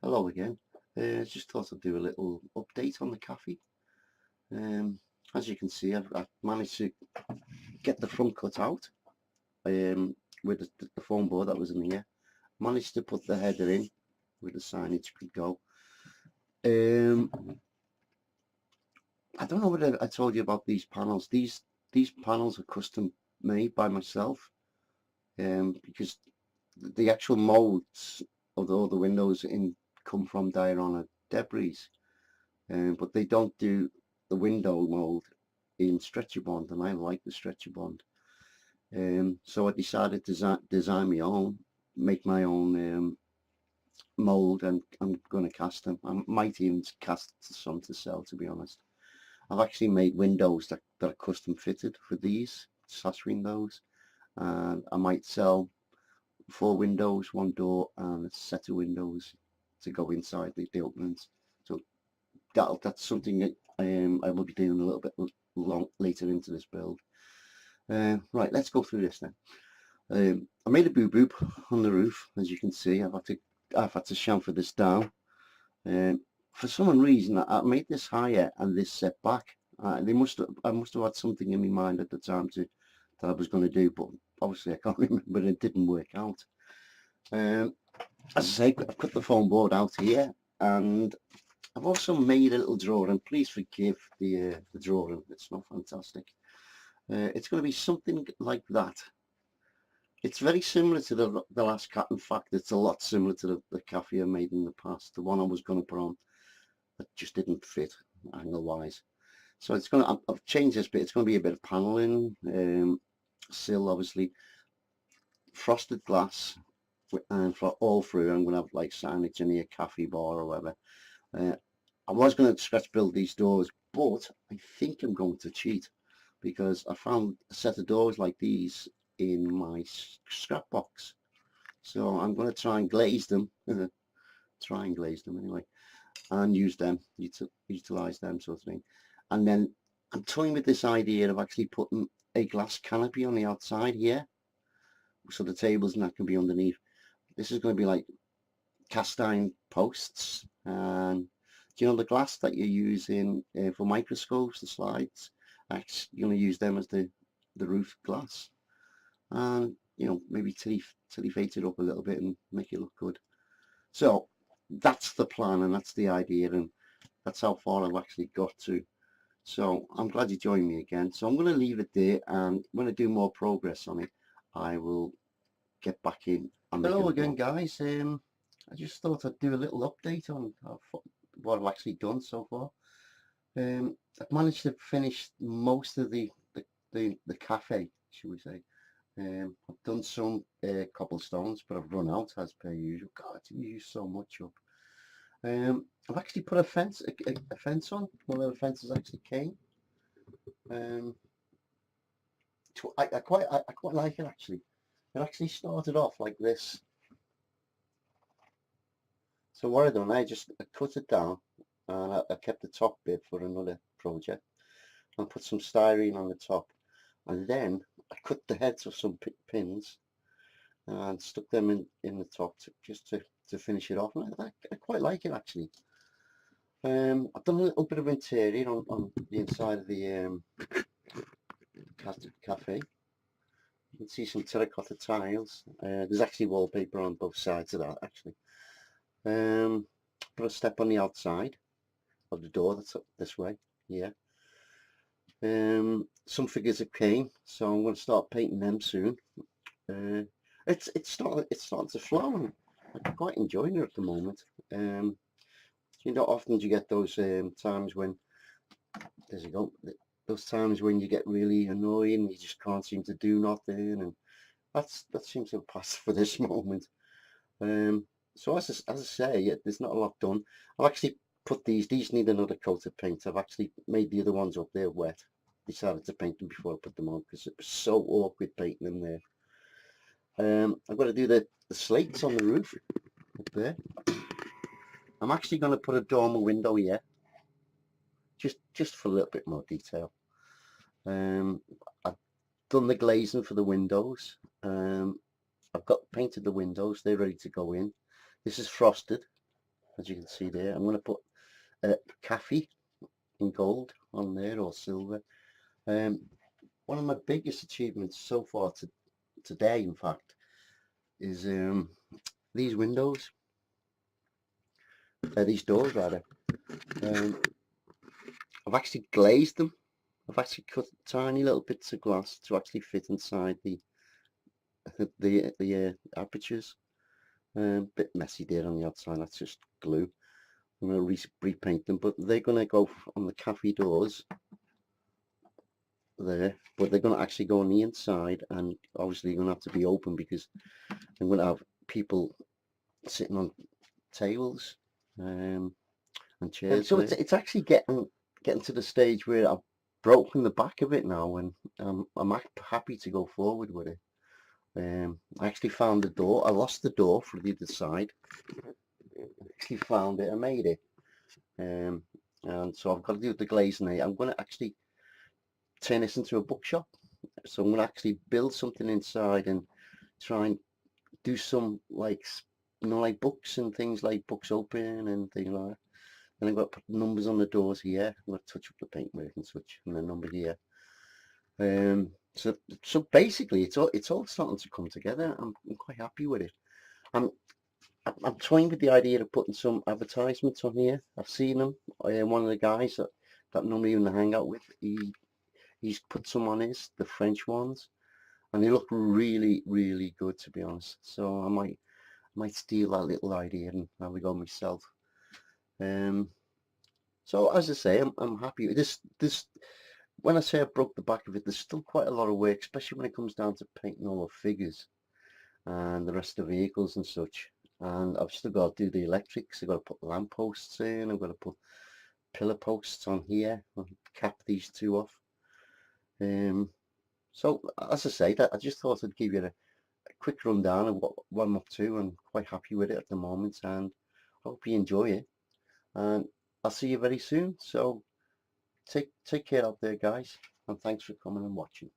Hello again. Just thought I'd do a little update on the cafe. Um, as you can see, I've managed to get the front cut out with the foam board that was in here. Managed to put the header in with the signage could go. Um, I don't know whether I told you about these panels. These panels are custom made by myself because the actual molds of all the windows in come from Diorama Debris. But they don't do the window mold in stretcher bond, and I like the stretcher bond. So I decided to design my own, make my own mold, and I'm going to cast them. I might even cast some to sell, to be honest. I've actually made windows that are custom fitted for these sash windows, and I might sell 4 windows, 1 door, and a set of windows to go inside the openings. So that's something that I will be doing a little bit later into this build. Right, let's go through this then. I made a boo boop on the roof, as you can see. I've had to chamfer this down. For some reason, I made this higher and this set back. I must have had something in my mind at the time that I was going to do, but obviously I can't remember. It didn't work out. As I say, I've cut the foam board out here, and I've also made a little drawing. Please forgive the drawing, it's not fantastic. It's going to be something like that. It's very similar to the last cat. In fact, it's a lot similar to the cafe I made in the past. The one I was going to put on that just didn't fit angle wise. So it's going to, I've changed this bit. It's going to be a bit of paneling, sill obviously, frosted glass, and for all through I'm going to have like signage in here, cafe bar or whatever. I was going to scratch build these doors, but I think I'm going to cheat because I found a set of doors like these in my scrap box. So I'm going to try and glaze them, try and glaze them anyway, and use them, utilize them sort of thing. And then I'm toying with this idea of actually putting a glass canopy on the outside here, so the tables and that can be underneath. This is going to be like cast iron posts, and do you know the glass that you're using for microscopes, the slides? You're going to use them as the roof glass, and you know, maybe tillyfate it up a little bit and make it look good. So that's the plan, and that's the idea, and that's how far I've actually got to. So I'm glad you joined me again. So I'm going to leave it there, and when I do more progress on it, I will get back in. Hello again, guys. I just thought I'd do a little update on what I've actually done so far. I've managed to finish most of the cafe, should we say. I've done some cobblestones, but I've run out as per usual. God, you use so much up. I've actually put a fence on. One of the fences actually came. I quite like it actually. It actually started off like this. So what I done, I cut it down, and I kept the top bit for another project, and put some styrene on the top, and then I cut the heads of some pins and stuck them in the top just to finish it off, and I quite like it actually. I've done a little bit of interior on the inside of the cafe. You can see some terracotta tiles. There's actually wallpaper on both sides of that actually. Put a step on the outside of the door that's up this way. Yeah. Some figures have came, so I'm going to start painting them soon. It's starting to flow, and I'm quite enjoying it at the moment. You know, often you get those times when those times when you get really annoying and you just can't seem to do nothing, and that seems to have passed for this moment. So as I say, there's not a lot done. I've actually put these need another coat of paint. I've actually made the other ones up there wet. Decided to paint them before I put them on because it was so awkward painting them there. I've got to do the slates on the roof up there. I'm actually going to put a dormer window here, just for a little bit more detail. I've done the glazing for the windows. I've got painted the windows, they're ready to go in. This is frosted. as you can see there. I'm going to put a cafe in gold on there, or silver. One of my biggest achievements so far today, in fact, is these windows, these doors rather. I've actually glazed them. I've actually cut tiny little bits of glass to actually fit inside the apertures. Bit messy there on the outside, that's just glue. I'm going to repaint them, but they're going to go on the cafe doors there, but they're going to actually go on the inside, and obviously you're going to have to be open because I'm going to have people sitting on tables and chairs. So it's actually getting to the stage where I've broken the back of it now, and I'm happy to go forward with it. I actually found the door. I lost the door for the other side. I actually found it. I made it. And so I've got to do the glazing. I'm going to actually turn this into a bookshop. So I'm going to actually build something inside and try and do some like books and things, like books open and things like that. And I've got to put numbers on the doors here. I'm going to touch up the paintwork and such, and the number here. So basically it's all starting to come together. I'm quite happy with it. I'm toying with the idea of putting some advertisements on here. I've seen them. One of the guys that normally in the hangout with, he's put some on the French ones, and they look really, really good, to be honest. So I might steal that little idea and have a go myself. So as I say, I'm happy with this. When I say I broke the back of it, there's still quite a lot of work, especially when it comes down to painting all the figures and the rest of the vehicles and such. And I've still got to do the electrics. I've got to put lamp posts in. I've got to put pillar posts on here. I'll cap these two off. So as I say, that I just thought I'd give you a quick rundown of what I'm up to. I'm quite happy with it at the moment, and I hope you enjoy it. And I'll see you very soon. So take care out there, guys, and thanks for coming and watching.